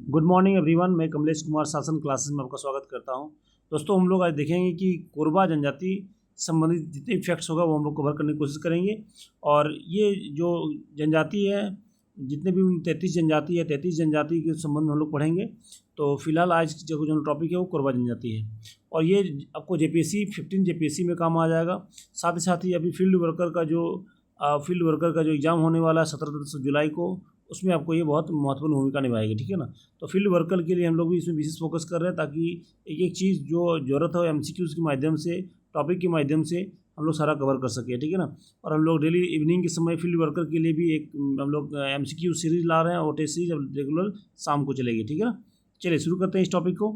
Good morning everyone, मैं कमलेश कुमार शासन classes में आपका स्वागत करता हूं। दोस्तों, हम लोग आज देखेंगे कि कोरबा जनजाति संबंधित जितने फैक्ट्स होगा वो हम लोग कवर करने की कोशिश करेंगे। और ये जो जनजाति है, जितने भी 33 जनजाति है, 33 जनजाति के संबंध में हम लोग पढ़ेंगे। तो फिलहाल आज जो टॉपिक है वो कोरबा जनजाति है, और ये आपको JPSC 15 JPSC में काम आ जाएगा। साथ ही अभी फील्ड वर्कर का जो एग्ज़ाम होने वाला है 17 जुलाई को, उसमें आपको ये बहुत महत्वपूर्ण भूमिका निभाएगी, ठीक है ना। तो फील्ड वर्कर के लिए हम लोग भी इसमें विशेष फोकस कर रहे हैं, ताकि एक एक चीज़ जो ज़रूरत हो MCQs के माध्यम से, टॉपिक के माध्यम से हम लोग सारा कवर कर सके, ठीक है ना। और हम लोग डेली इवनिंग के समय फील्ड वर्कर के लिए भी एक हम लोग MCQ सीरीज ला रहे हैं, और टेस्ट सीरीज अब रेगुलर शाम को चलेगी, ठीक है ना। चलिए शुरू करते हैं इस टॉपिक को।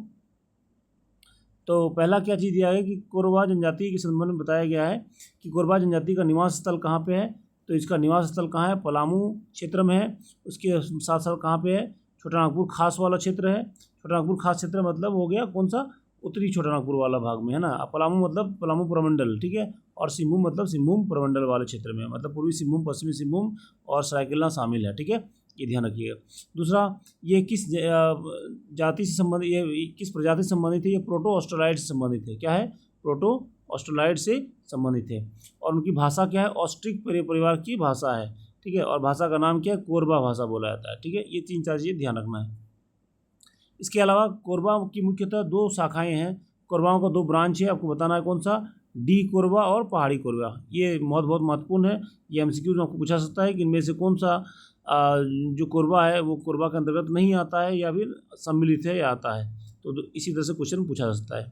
तो पहला क्या चीज़ दिया है कि कोरबा जनजाति के संबंध में बताया गया है कि कोरबा जनजाति का निवास स्थल कहाँ पे है। तो इसका निवास स्थल कहाँ है? पलामू क्षेत्र में है। उसके साथ साथ कहाँ पे है? छोटानागपुर खास वाला क्षेत्र है। छोटानागपुर खास क्षेत्र मतलब हो गया कौन सा? उत्तरी छोटानागपुर वाला भाग में है ना। पलामू मतलब पलामू प्रमंडल, ठीक है। और सिंहभूम मतलब सिंहभूम प्रमंडल वाले क्षेत्र में, मतलब पूर्वी सिंहभूम, पश्चिमी सिंहभूम और सरायकेला शामिल है, ठीक है। ये ध्यान रखिएगा। दूसरा, ये किस जाति से संबंधित, ये किस प्रजाति से संबंधित है? ये प्रोटो ऑस्ट्रेलाइड से संबंधित है। क्या है? प्रोटो ऑस्ट्रेलाइड से संबंधित है। और उनकी भाषा क्या है? ऑस्ट्रिक परिवार की भाषा है, ठीक है। और भाषा का नाम क्या है? कोरबा भाषा बोला जाता है, ठीक है। ये 3-4 चीज़ें ध्यान रखना है। इसके अलावा कोरबा की मुख्यतः 2 शाखाएं हैं। कोरबाओं का 2 ब्रांच है, आपको बताना है कौन सा? डी कोरबा और पहाड़ी कोरबा। ये बहुत महत्वपूर्ण है। ये MCQ में आपको पूछा सकता है कि इनमें से कौन सा जो कोरबा है वो कोरबा के अंतर्गत नहीं आता है, या फिर सम्मिलित है या आता है। तो इसी तरह से क्वेश्चन पूछा जा सकता है।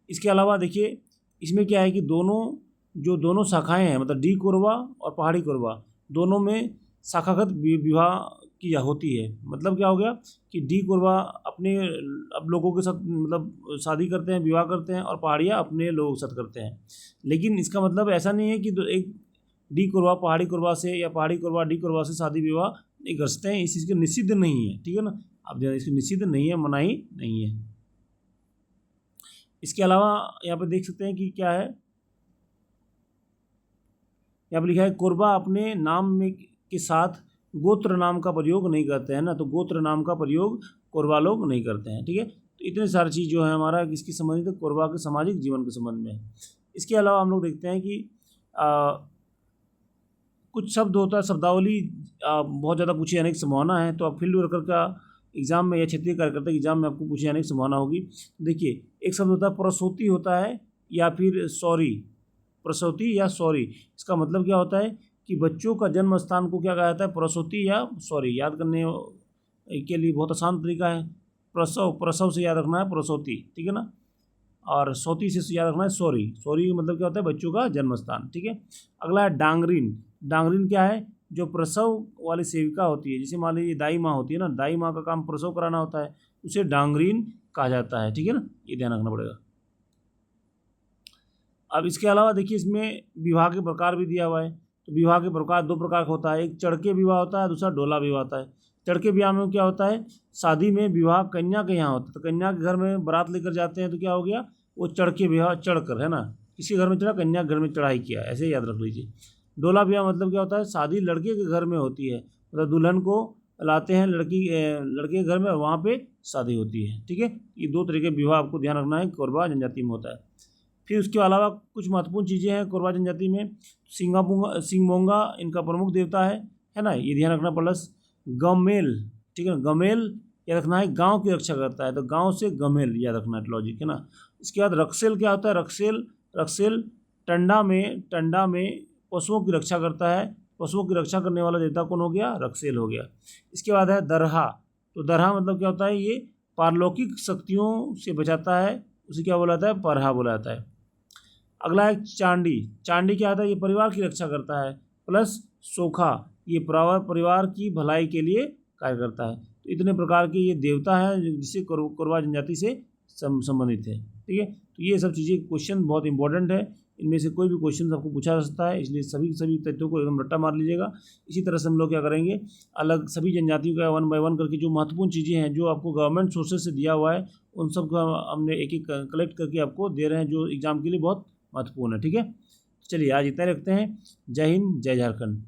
इसके अलावा देखिए, इसमें क्या है कि दोनों शाखाएं हैं, मतलब डी कोरबा और पहाड़ी कोरबा, दोनों में शाखागत विवाह की होती है। मतलब क्या हो गया कि डी कोरबा अपने अब लोगों के साथ मतलब शादी करते हैं, विवाह करते हैं, और पहाड़ियाँ अपने लोगों के साथ करते हैं। लेकिन इसका मतलब ऐसा नहीं है कि एक डी कोरबा पहाड़ी कोरबा से, या पहाड़ी कोरबा डी कोरबा से शादी विवाह नहीं कर सकते हैं। इस चीज़ के निषिद्ध नहीं है, ठीक है ना। अब इसकी निषिद्ध नहीं है, मनाही नहीं है। इसके अलावा यहाँ पे देख सकते हैं कि क्या है, यहाँ पर लिखा है कोरबा अपने नाम में के साथ गोत्र नाम का प्रयोग नहीं करते हैं ना। तो गोत्र नाम का प्रयोग कोरबा लोग नहीं करते हैं, ठीक है। तो इतने सारी चीज़ जो है हमारा किसकी संबंधित है? कोरबा के सामाजिक जीवन के संबंध में। इसके अलावा हम लोग देखते हैं कि कुछ शब्द होता है, शब्दावली बहुत ज़्यादा पूछे जाने की संभावना है। तो आप फील्ड वर्कर का एग्जाम में या क्षेत्रीय कार्यकर्ता के एग्जाम में आपको पूछे जाने की संभावना होगी। देखिए, एक शब्द होता है प्रसूति होता है, या फिर सॉरी, प्रसूति या सॉरी। इसका मतलब क्या होता है कि बच्चों का जन्म स्थान को क्या कहा जाता है? प्रसूति या सॉरी। याद करने के लिए बहुत आसान तरीका है। प्रसव से याद रखना है प्रसूति, ठीक है ना। और सौती से याद रखना है सॉरी। सॉरी मतलब क्या होता है? बच्चों का जन्म स्थान, ठीक है। अगला है डांगरीन। डांगरीन क्या है? जो प्रसव वाली सेविका होती है, जैसे मान लीजिए दाई माँ होती है ना, दाई माँ का काम प्रसव कराना होता है, उसे डांगरीन कहा जाता है, ठीक है ना। ये ध्यान रखना पड़ेगा। अब इसके अलावा देखिए, इसमें विवाह के प्रकार भी दिया हुआ है। तो विवाह के प्रकार 2 प्रकार का होता है। एक चढ़के विवाह होता है, दूसरा डोला विवाह होता है। चढ़के विवाह में क्या होता है? शादी में विवाह कन्या के यहाँ होता है। तो कन्या के घर में बारात लेकर जाते हैं, तो क्या हो गया? वो चढ़के विवाह, चढ़कर, है ना, किसी घर में चढ़ा, कन्या के घर में चढ़ाई किया, ऐसे याद रख लीजिए। डोला विवाह मतलब क्या होता है? शादी लड़के के घर में होती है, मतलब दुल्हन को लाते हैं लड़के के घर में, वहाँ पे शादी होती है, ठीक है। ये 2 तरह के विवाह आपको ध्यान रखना है, कोरबा जनजाति में होता है। फिर उसके अलावा कुछ महत्वपूर्ण चीज़ें हैं कोरबा जनजाति में। सिंगमोंगा इनका प्रमुख देवता है ना, ये ध्यान रखना। प्लस गमेल, ठीक है, गमेल याद रखना है, गांव की रक्षा करता है। तो गांव से गमेल याद रखना है, लॉजिक है ना। इसके बाद रक्सेल क्या होता है? रक्सेल टंडा में पशुओं की रक्षा करता है। पशुओं की रक्षा करने वाला देवता कौन हो गया? रक्सेल हो गया। इसके बाद है दरहा। तो दरहा मतलब क्या होता है? ये पारलौकिक शक्तियों से बचाता है, उसे क्या बोला जाता है? परहा बोला जाता है। अगला है चांडी। चांडी क्या होता है? ये परिवार की रक्षा करता है। प्लस सोखा, ये परिवार की भलाई के लिए कार्य करता है। तो इतने प्रकार के ये देवता हैं जिससे कोरबा जनजाति से संबंधित है, ठीक है। तो ये सब चीज़ें, क्वेश्चन बहुत इंपॉर्टेंट है। इनमें से कोई भी क्वेश्चन आपको पूछा जा सकता है, इसलिए सभी तथ्यों को एकदम रट्टा मार लीजिएगा। इसी तरह से हम लोग क्या करेंगे, अलग सभी जनजातियों का 1 बाय 1 करके जो महत्वपूर्ण चीज़ें हैं, जो आपको गवर्नमेंट सोर्सेज से दिया हुआ है, उन सब का हमने एक एक कलेक्ट करके आपको दे रहे हैं, जो एग्जाम के लिए बहुत महत्वपूर्ण है, ठीक है। चलिए आज इतना रखते हैं। जय हिंद, जय झारखंड।